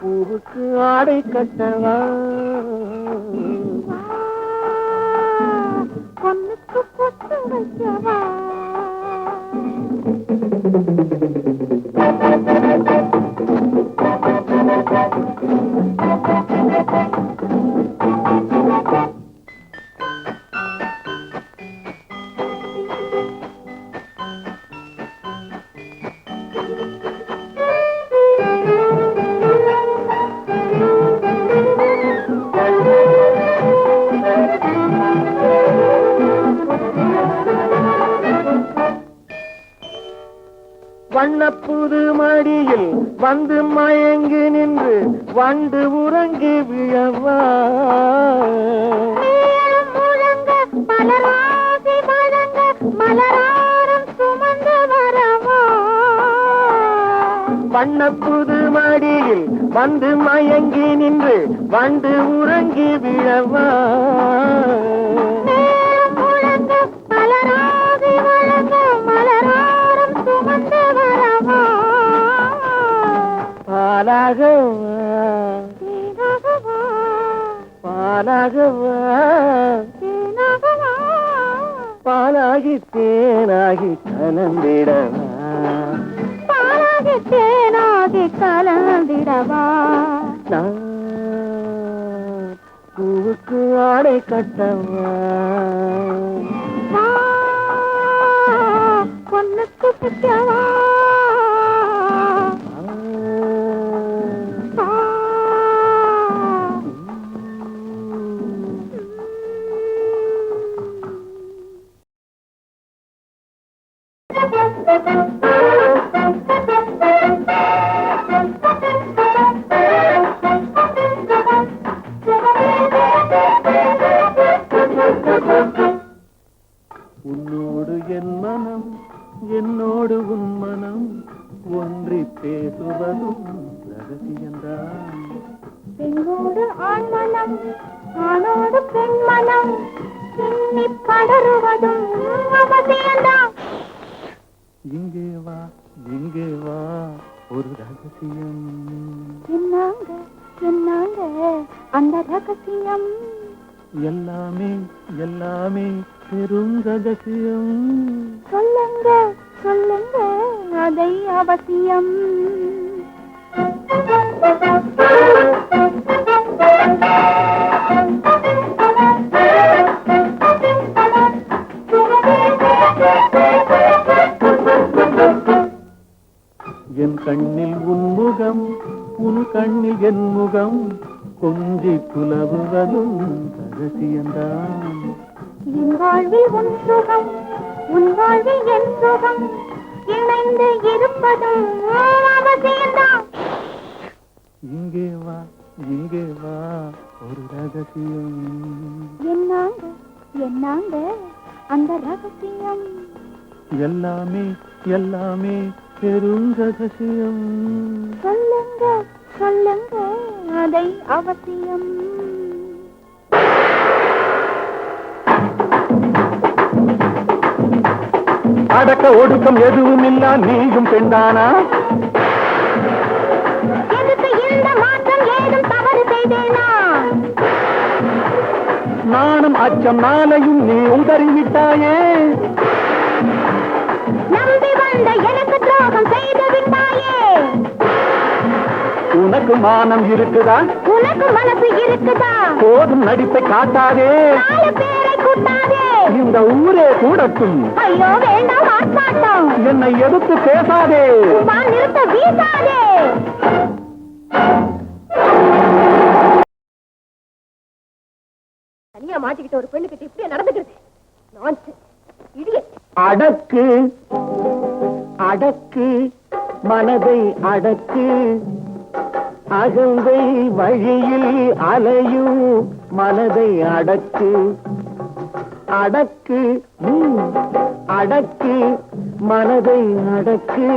பூவுக்கு ஆடை கட்டவா? பொண்ணுக்கு பொட்டு வைக்கவா? வண்ணப்புது மடியில் வந்து மயங்கி நின்று வண்டு உறங்கி விழவா? முழங்க மலராசி வழங்க மலராரம் சுமந்து வரவா? வண்ணப்புது மடியில் வந்து மயங்கி நின்று வண்டு உறங்கி விழவா? முழங்க மலராசி வழங்க மலராரம் சுமந்து வரவா? பாலாகவா தேனாகவா பாலாகவா தேனாகவா பாலாகி தேனாகி கலந்திடவா? பாலாகி தேனாகி கலந்திடவா? நான் பூவுக்கு ஆடை கட்டவா? பொண்ணுக்கு பிடிக்கவா? உன்னோடு என் மனம் என்னோடு உன் மனம் ஒன்றி பேசுவதும் ரகசியந்தான். பெண்ணோடு ஆண் மனம் ஆணோடு பெண் மனம் பின்னி படருவதும் அவசியம்தான். இங்கே வா ஒரு ரகசியம். என்னாங்க என்னாங்க அந்த ரகசியம்? எல்லாமே எல்லாமே பெரும் ரகசியம். சொல்லுங்க சொல்லுங்க அதை அவசியம். கொஞ்சி குலவுவதும் ரகசியம்தான். என் வாழ்வில் உன் சுகம், உன் வாழ்வில் என் சுகம், இணைந்து இருப்பதும் அவசியம்தான். இங்கே வா, இங்கே வா, ஒரு ரகசியம். என்னாங்க என்னாங்க அந்த ரகசியம்? எல்லாமே எல்லாமே பெரும் ரகசியம். சொல்லுங்க சொல்லுங்க அதை அவசியம். அடக்க ஒடுக்கம் எதுவும் இல்ல, நீயும் பெண்டானா? எதுக்கு இந்த மாற்றம், ஏதும் தவறு செய்தேனா? நானும் அச்சம் நாளையும் நீ உதறிவிட்டாயே. நம்பி வந்த எனக்கு துரோகம் செய்து விட்டாயே. உனக்கு மானம் இருக்குதா? உனக்கு மனசு இருக்குதா? போதும் நடிப்பை காட்டாதே, 4 பேரை கூட்டாதே. இந்த ஊரே கூடட்டும். ஐயோ வேண்டாம் ஆர்ப்பாட்டம், என்னை எதிர்த்து பேசாதே, நான் நிறுத்த வீசாதே. தனியா மாட்டிக்கிட்ட ஒரு பெண்ணுக்கிட்ட இப்படியே நடந்துக்கிறது நான்சென்ஸ், இடியட். அடக்கு அடக்கு மனதை அடக்கு, அகந்தை வழியில் அலையும் மனதை அடக்கு. அடக்கு அடக்கு மனதை அடக்கு,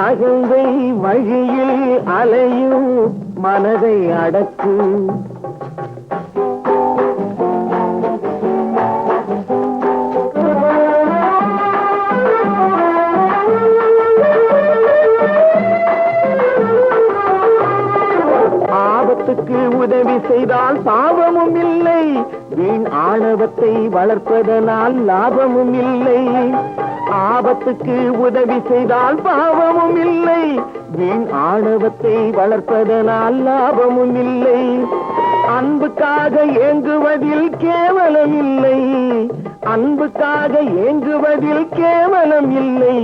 அகந்தை வழியில் அலையும் மனதை அடக்கு. ஆபத்துக்கு உதவி செய்தால் பாவமும் இல்லை, வீண் ஆணவத்தை வளர்ப்பதனால் லாபமும் இல்லை. ஆபத்துக்கு உதவி செய்தால் பாவமும் இல்லை, வீண் ஆணவத்தை வளர்ப்பதனால் லாபமும் இல்லை. அன்புக்காக ஏங்குவதில் கேவலம் இல்லை, அன்புக்காக ஏங்குவதில் கேவலம் இல்லை.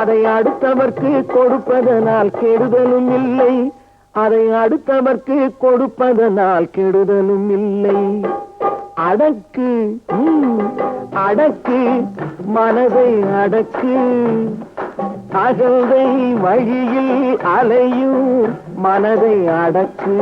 அதை அடுத்தவர்க்கு கொடுப்பதனால் கெடுதலும் இல்லை, அதை அடுத்தவர்க்கு கொடுப்பதனால் கெடுதலும் இல்லை. அடக்கு அடக்கு மனதை அடக்கு, அகந்தை வழியில் அலையும் மனதை அடக்கு.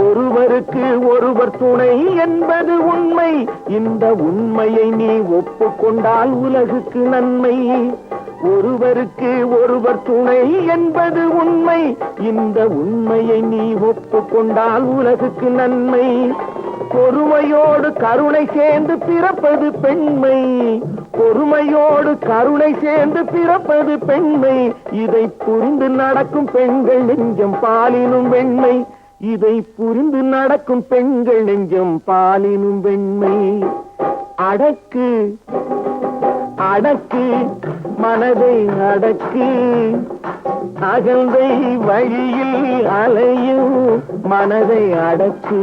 ஒருவருக்கு ஒருவர் துணை என்பது உண்மை, இந்த உண்மையை நீ ஒப்புக்கொண்டால் உலகுக்கு நன்மை. ஒருவருக்கு ஒருவர் துணை என்பது உண்மை, இந்த உண்மையை நீ ஒப்புக்கொண்டால் உலகுக்கு நன்மை. பொறுமையோடு கருணை சேர்ந்து பிறப்பது பெண்மை, பொறுமையோடு கருணை சேர்ந்து பிறப்பது பெண்மை. இதை புரிந்து நடக்கும் பெண்கள் நெஞ்சம் பாலினும் வெண்மை, இதை புரிந்து நடக்கும் பெண்கள் நெஞ்சம் பாலினும் வெண்மை. அடக்கு அடக்கு மனதை அடக்கு, அகந்தை வழியில் அலையும் மனதை அடக்கு.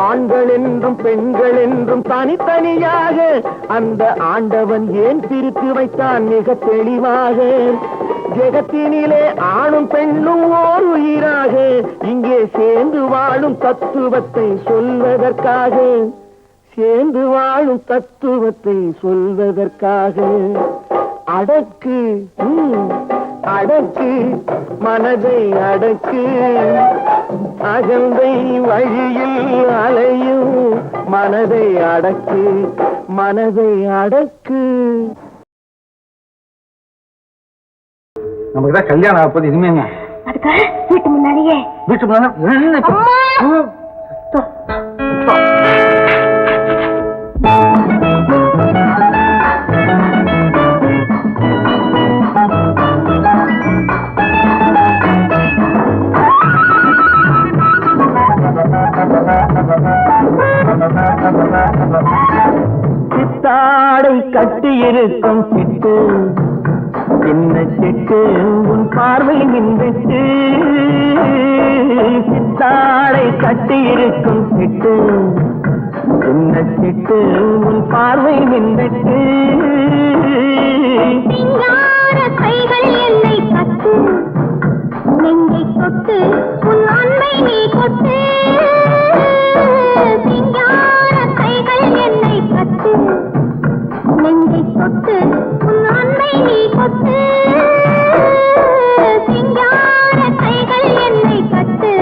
ஆண்கள் என்றும் பெண்கள் என்றும் தனித்தனியாக அந்த ஆண்டவன் ஏன் பிரித்து வைத்தான் மிக தெளிவாக. ஜெகத்தினிலே ஆணும் பெண்ணும் ஓர் உயிராக இங்கே சேர்ந்து வாழும் தத்துவத்தை சொல்வதற்காக, சேர்ந்து வாழும் தத்துவத்தை சொல்வதற்காக. அடக்கு அடக்கு மனதை அடக்கு, அகந்தை வழியில் அலையும் மனதை அடக்கு, மனதை அடக்கு. நமக்கு தான் கல்யாணம் ஆப்பது இனிமேங்க. அதுக்காக வீட்டு முன்னாடியே வீட்டு முன்னாடி இருக்கும் சிட்டு சின்ன சிட்டு உன் பார்வை மின்வெட்டு சித்தாடை கட்டி இருக்கும் சிட்டு சின்ன சிட்டு உன் பார்வை மின்வெட்டு சிங்கார கைகள் என்னை கட்டு நெஞ்சை தொட்டு உன் அன்பை நீ கொட்டு சிங்கார கைகள் என்னை கட்டு நெஞ்சை தொட்டு உன் அன்பை நீ கொட்டு சிங்கார கைகள் என்னை கட்டு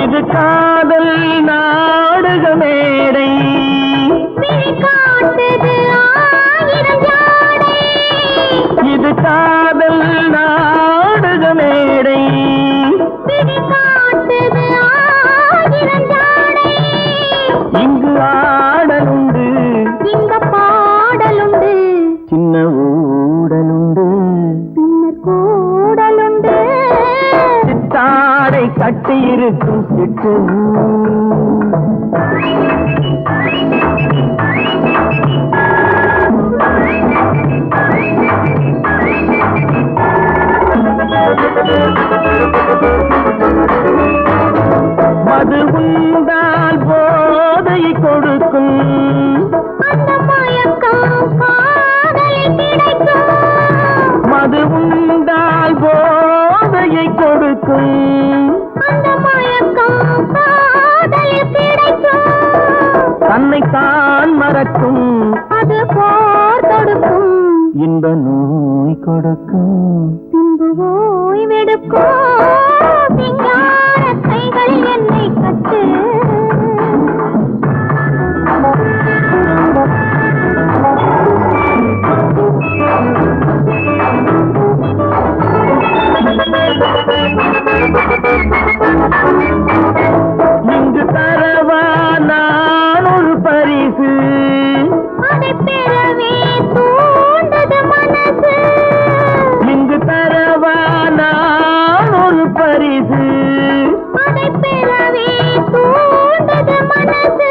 இது காதல் நாடக மேடை காட்டுது ஆயிரம் ஜாடை இது காதல் நாடக மேடை காட்டுது ஆயிரம் ஜாடை இங்கு ஆடலுண்டு இந்த பாடலுண்டு சின்ன ஊடலுண்டு பின்னர் கூடலுண்டு சித்தாடை கட்டி இருக்கும் சிட்டு மது உண்டால் போதை கொடுக்கும் அந்த மயக்கம் காதலில் கிடைக்கும் மது உண்டால் போதையை கொடுக்கும் அந்த மயக்கம் காதலில் கிடைக்கும் தன்னைத்தான் மறக்கும் அது போர் தொடுக்கும் இன்ப நோய் கொடுக்கும் பின்பு ஓய்வெடுக்கும் சிங்கார கைகள் என்னை கட்டு இங்கு தரவா நான் ஒரு பரிசு அதை பெறவே தூண்டது மனசு இங்கு தரவா நான் ஒரு பரிசு அதை பெறவே தூண்டது மனசு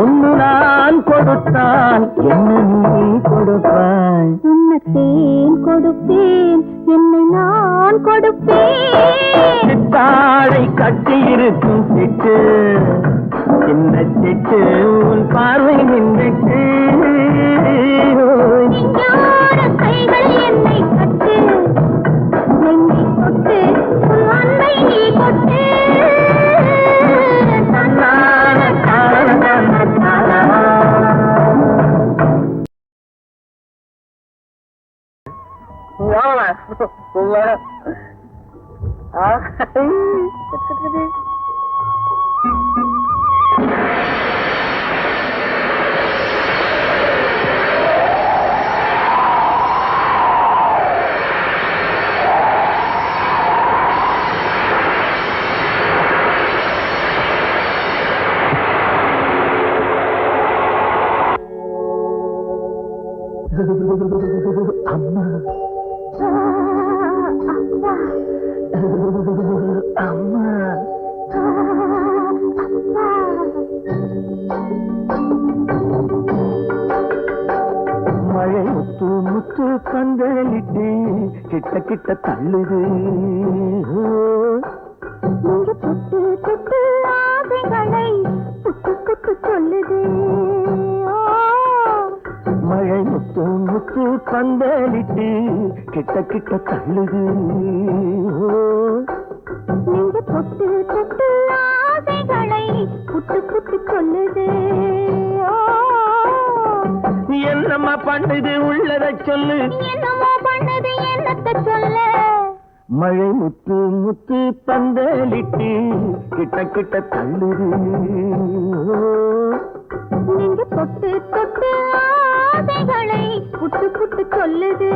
ஒன்று நான் கொடுத்தால் என்ன நீ கொடுப்பாய் உன்னத்தேன் கொடுப்பேன் என்னை நான் கொடுப்பேன் சித்தாடை கட்டி இருக்கும் சிட்டு சின்ன சிட்டு உன் பார்வை நின்றுட்டு சிங்கார கைகள் என்னை கட்டு நெஞ்சை தொட்டு உன் அன்பை நீ கொட்டு அம்மா அம்மா மழை முத்து முத்து பந்தலிட்டு கிட்ட கிட்ட தள்ளுது இங்கு தொட்டு தொட்டு ஆசைகளை புட்டு புட்டு சொல்லுது மழை முத்து முத்து பந்தலிட்டு கிட்ட கிட்ட தள்ளுது நீங்க தொட்டு தொட்டு ஆசைகளை புட்டு புட்டு சொல்லுது என்னம்மா பண்ணுது உள்ளதை சொல்லு என்னமோ பண்ணது என்னத்த சொல்ல மழை முத்து முத்து பந்தலிட்டு கிட்ட கிட்ட தள்ளுது நீங்க தொட்டு தொட்டு ஆசைகளை புட்டு புட்டு சொல்லுது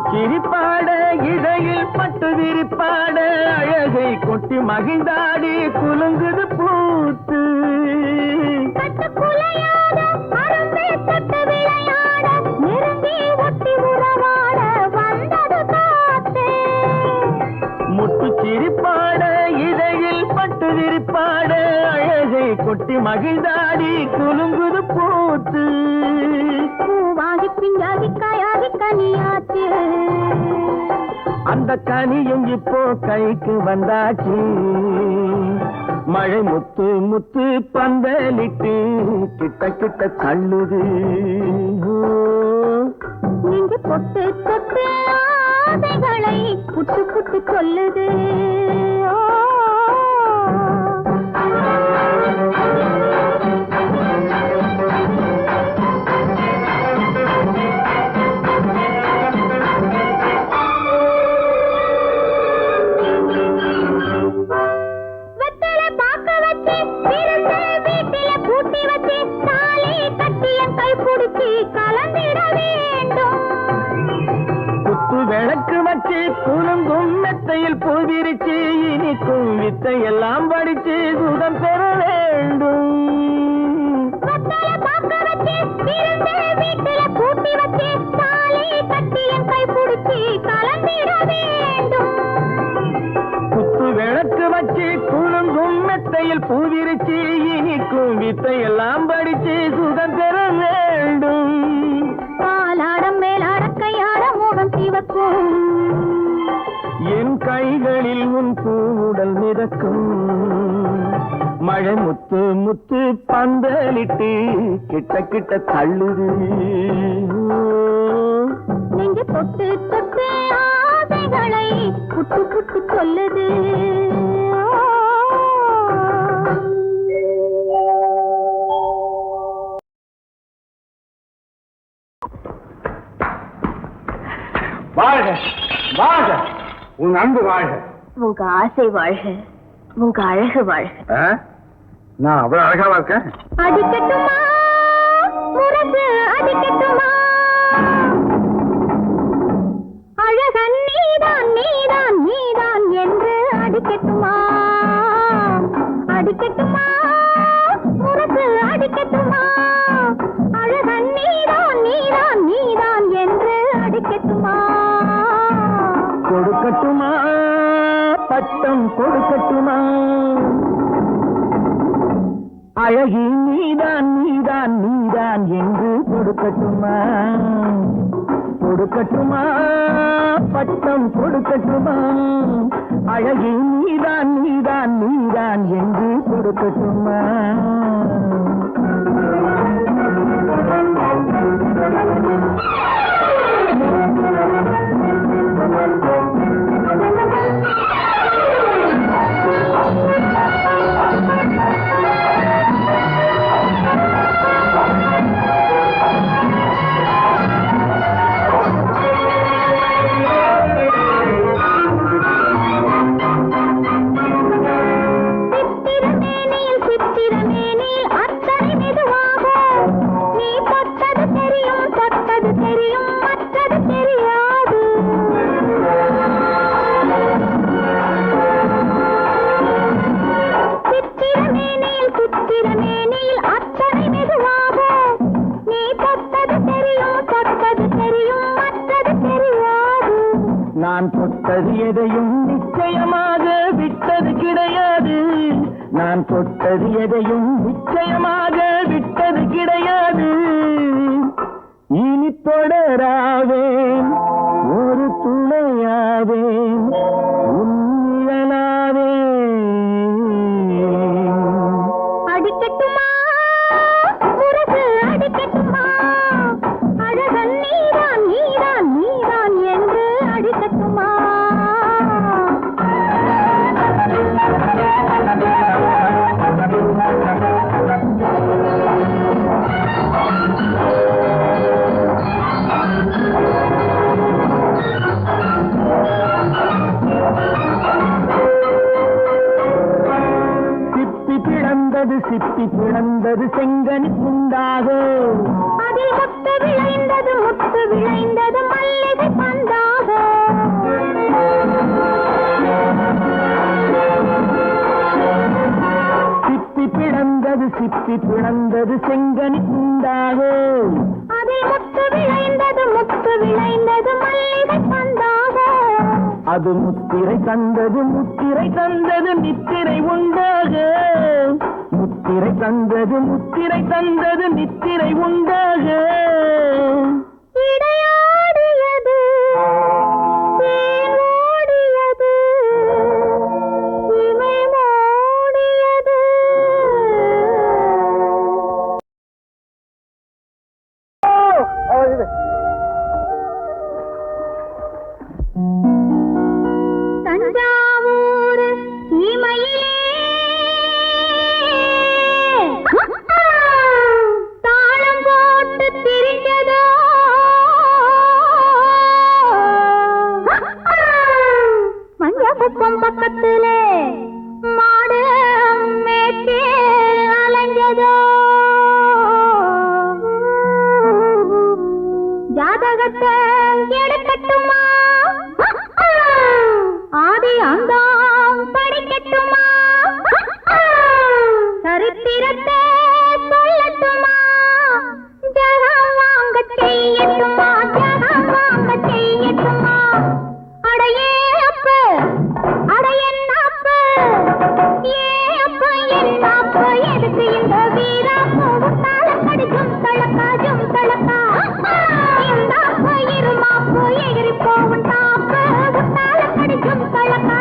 சிரிப்பாட இடையில் பட்டு விரிப்பாட அழகை கொட்டி மகிழ்ந்தாடி குலுங்குது பூத்து முட்டு சிரிப்பாட இடையில் பட்டு விரிப்பாட அழகை கொட்டி மகிழ்ந்தாடி குலுங்குது பூத்து பூவாகி பிஞ்சாகி காயாகி கனியாச்சு அந்த கனியும் இப்போ கைக்கு வந்தாச்சு மழை முத்து முத்து பந்தலிட்டு கிட்ட கிட்ட தள்ளுது நீங்க பொட்டு தொட்டு ஆசைகளை புட்டு புட்டு சொல்லுது குலுங்கும் மெத்தையில் பூவிரிச்சு இனிக்கும் வித்தை எல்லாம் படிச்சு சுகம் பெற வேண்டும் குத்து விளக்கு வச்சு குலுங்கும் மெத்தையில் பூவிரிச்சு இனிக்கும் வித்தை எல்லாம் படிச்சு சுகம் பெற வேண்டும் பாலாடம் மேலாட கையாட மோகம் சிவக்கும் என் கைகளில் உன் பூவுடல் மிதக்கும் மழை முத்து முத்து பந்தலிட்டு கிட்ட கிட்ட தள்ளுது நீங்க தொட்டு தொட்டு ஆசைகளை புட்டு புட்டு சொல்லுது வாழ்க வாழ்க உன் அன்பு வாழ்க உங்க ஆசை வாழ்க உங்க அழகு வாழ்க நான் அவ்வளவு அழகாவா இருக்கேன் அடிக்கட்டுமா முரசு அடிக்கட்டுமா அழகன் நீதான் நீதான் நீதான் என்று அடிக்கட்டுமா அடிக்கட்டுமா முரசு அடிக்கட்டுமா அழகன் நீதான் நீதான் நீதான் என்று அடிக்கட்டுமா கொடுக்கட்டுமா பட்டம் கொடுக்கட்டுமா அழகி நீதான் நீதான் நீதான் என்று கொடுக்கட்டுமா கொடுக்கட்டுமா பட்டம் கொடுக்கட்டுமா அழகி நீதான் நீதான் நீதான் என்று கொடுக்கட்டுமா நான் தொட்டது எதையும் நிச்சயமாக விட்டது கிடையாது நான் தொட்டது எதையும் நிச்சயமாக விட்டது கிடையாது இனி தொடராவேன் ஒரு துணையாவேன் உன்னிழலாவேன் அடிக்கட்டுமா முரசு அடிக்கட்டுமா அழகன் நீதான் நீதான் நீதான் என்று அடிக்கட்டுமா சிப்பி பிளந்தது செங்கனி துண்டாக அதில் முத்து விளைந்தது மல்லிகை பந்தாக சிப்பி பிளந்தது செங்கனி துண்டாக அதில் முத்து விளைந்தது மல்லிகை பந்தாக அது முத்திரை தந்தது நித்திரை உண்டாக முத்திரை தந்தது நித்திரை உண்டாக இடையாடியது தேன் ஓடியது இமை மூடியது தஞ்சாவூர் சீமையிலே தாளம் போட்டு திரிஞ்சதோ மஞ்சக்குப்பம் பக்கத்திலே மாடு மேற்கே அலைஞ்சதோ ஜாதகத்தை எடுக்கட்டுமா ஆதி அந்தாம் படிக்கட்டுமா சரித்திரத்தை சொல்லட்டுமா ஜகம் வாங்க செய்யட்டுமா அடையே அப்ப அடையன்னாப்பு ஏ அப்ப என்னாப்பு எதுக்கு இந்த வீராப்பு உத்தால கடிக்கும் தளக்கா இந்த அப்ப இருமாப்பு எகிரி போவும் தாப்பு உத்தால கடிக்கும் தளக்கா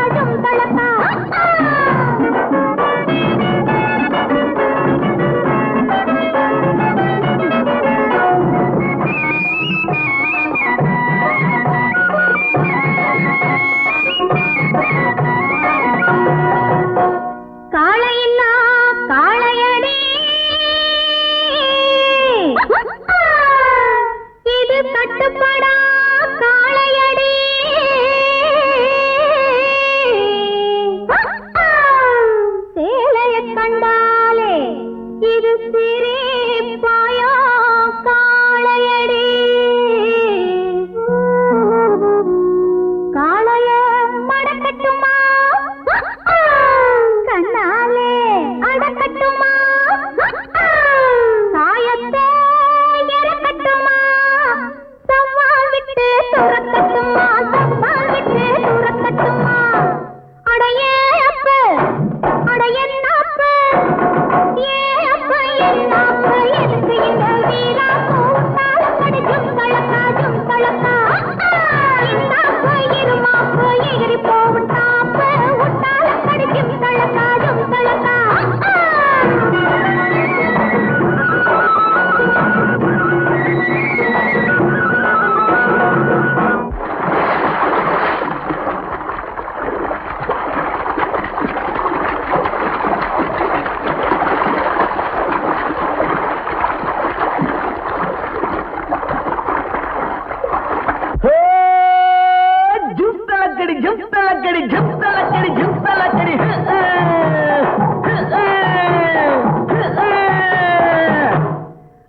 காளையில்லா காளையடி இது கட்டுப்படா காளையடி சேலைய கண்டாலே இது சிரிப்பாயா காளையடி காளைய மடக்கட்டுமா கண்ணாலே அடக்கட்டுமா சாயத்தை இறக்கட்டுமா சவால் விட்டு துரக்கட்டுமா அடையே அப்ப அடையன்னாப்பு ஏ அப்ப என்னாப்பு எதுக்கு இந்த வீராப்பு உத்தால கடிக்கும் தளக்கா இந்த அப்ப இருமாப்பு எகிரி போவும் தாப்பு உத்தால கடிக்கும் தளக்கா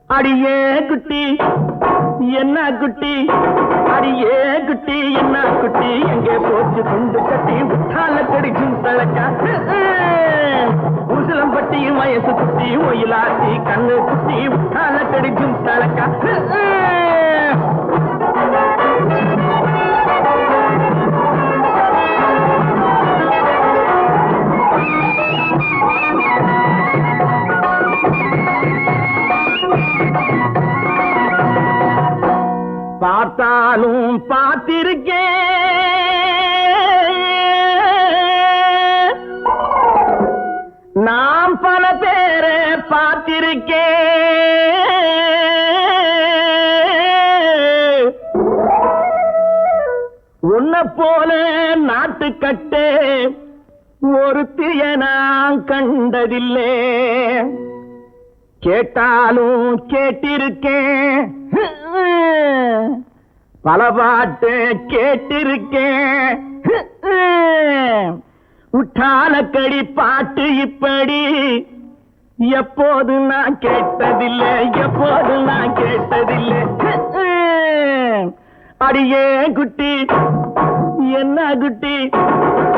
அடியே குட்டி என்ன குட்டி அடியே குட்டி என்ன குட்டி எங்கே போச்சு துண்டு கட்டி உத்தால கடிக்கும் தளக்கா உசிலம்பட்டியும் வயசு குட்டி ஒயிலாட்டி கண்ணு குட்டி உத்தால கடிக்கும் தளக்கா பார்த்தாலும் பார்த்திருக்கேன் நாம் பல பேரை பார்த்திருக்கேன் உன்னை போல நாட்டுக்கட்டே ஒருத்திய நான் கண்டதில்லை கேட்டாலும் கேட்டிருக்கேன் பல பாட்டு கேட்டிருக்கேன் உற்றாலக்கடி பாட்டு இப்படி எப்போது நான் கேட்டதில்லை, எப்போது நான் கேட்டதில்லை. அடியே குட்டி என்ன குட்டி,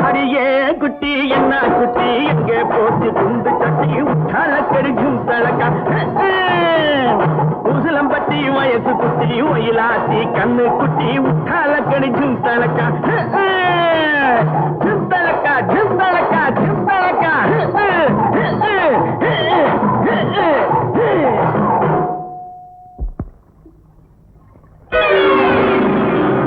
அடியே குட்டி என்ன குட்டி, எங்கே போட்டு துண்டு கட்டி உற்றால கெடுக்கும் தலக்கா. உசிலம்பட்டி வயசு குட்டி, ஒயிலாத்தி கண்ணு குட்டி, உற்றால கெடுக்கும் தலக்கா.